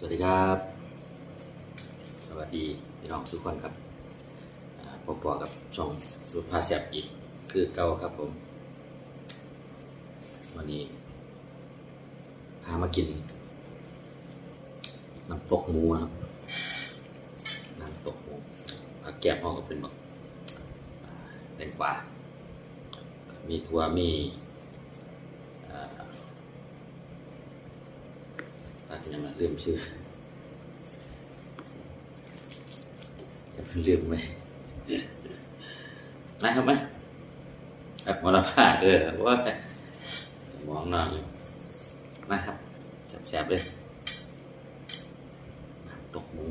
วัสดีครับสวัสดีพี่น้องทุกคนครับพบกับช่องรูปพาเสียบอีกคือเก่าครับผมวันนี้พามากินน้ำตกหมูนะครับน้ำตกหมูแกบห้องก็เป็นแบบแตงกวามีถั่วมียังไงลืมชื่อจะลืมไหมนะครับไหมมรภาว่าสมองนอนอยู่นะครับแซ่บๆเลยน้ำตกหมู